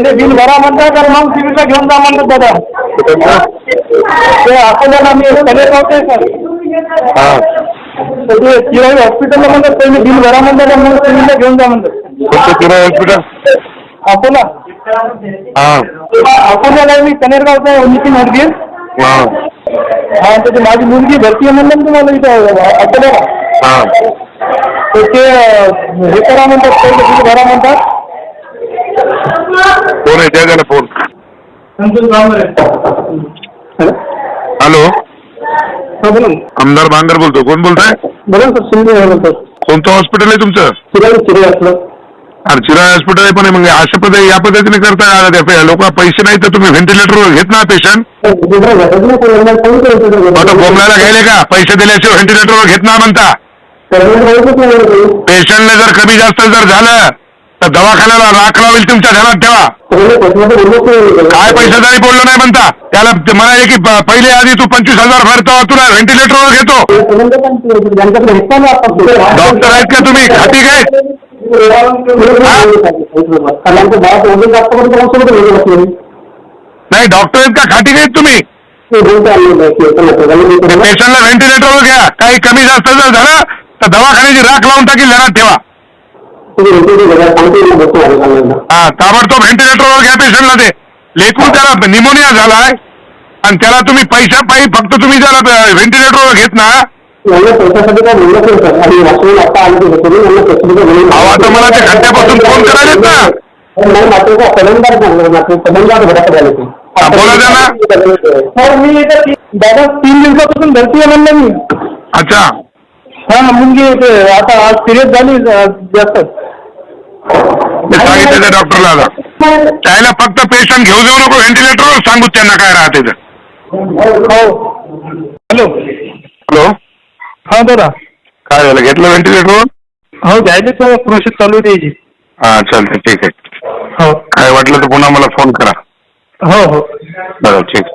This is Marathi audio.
पहिले बिल भरा म्हणतात तर मग सिव्हिलला घेऊन जा म्हणतात दादा. ते अकोल्याला मी कलेक्ट होते सर. हां. तर ते चिराई हॉस्पिटलला म्हणतात पहिले बिल भरा म्हणतात मग सिव्हिलला घेऊन जा म्हणतात. कोणतं चिराई हॉस्पिटल? अकोला. हां. अकोल्याला मी कनेरगावचा नितीन हरगीर. हां. हा तर माझी मुलगी भरती आहे म्हणलं तुम्हाला इथं अकोल्याला. हां. तर ते हे करा म्हणतात पहिले बिल भरा म्हणतात. कोण आहे त्या त्याला फोन? हॅलो, बोला आमदार बांगर बोलतो. कोण बोलताय? बोला सर. शिंदे बोलतो. कोणतं हॉस्पिटल आहे तुमचं? चिराई असलं. अरे चिराई हॉस्पिटल आहे, पण मग अशा पद्धती या पद्धतीने करता लोक पैसे नाही तर तुम्ही व्हेंटिलेटरवर घेत ना पेशंट? आता बोंबलायला घ्यायले का? पैसे दिल्याशिवाय व्हेंटिलेटरवर घेत ना म्हणता? पेशंटला जर कमी जास्त जर झालं तर दवाखान्याला राख लावेल तुमच्या ध्यानात ठेवा. काय पैशादारी बोललो नाही म्हणता? त्याला म्हणाले की पहिले आधी तू 25,000 भरतो, तुला व्हेंटिलेटरवर घेतो. डॉक्टर आहेत का तुम्ही? खाटी काय? नाही, डॉक्टर आहेत का? खाटी काय तुम्ही? पेशंटला व्हेंटिलेटरवर घ्या. काही कमी जास्त जर झालं तर दवाखान्याची राख लावून टाकील, ध्यानात ठेवा. हा, ताबडतोब व्हेंटिलेटरवर घ्या पेशंटला. ते लेकरून त्याला निमोनिया झालाय आणि त्याला तुम्ही पैसा पाहिजे फक्त तुम्ही त्याला व्हेंटिलेटरवर घेत ना. आता मला ते घंट्यापासून फोन करायलेत ना. बोला त्यांना. सर मी दादा 3 दिवसापासून भरती आहे म्हणलं मी. अच्छा. हा मुलगी आता आज सिरियस झाली जास्त. सांगितलं त्या डॉक्टरला. त्याला फक्त पेशंट घेऊ जाऊ नको व्हेंटिलेटरवर, सांगू त्यांना काय राहते तर. हॅलो. हॅलो. हा दादा. काय झालं? घेतलं व्हेंटिलेटरवर? हो घ्यायचे तर प्रोसेस चालू आहे त्याची. हा चालते, ठीक आहे. हो. काय वाटलं तर पुन्हा मला फोन करा. हो हो. बरं, ठीक.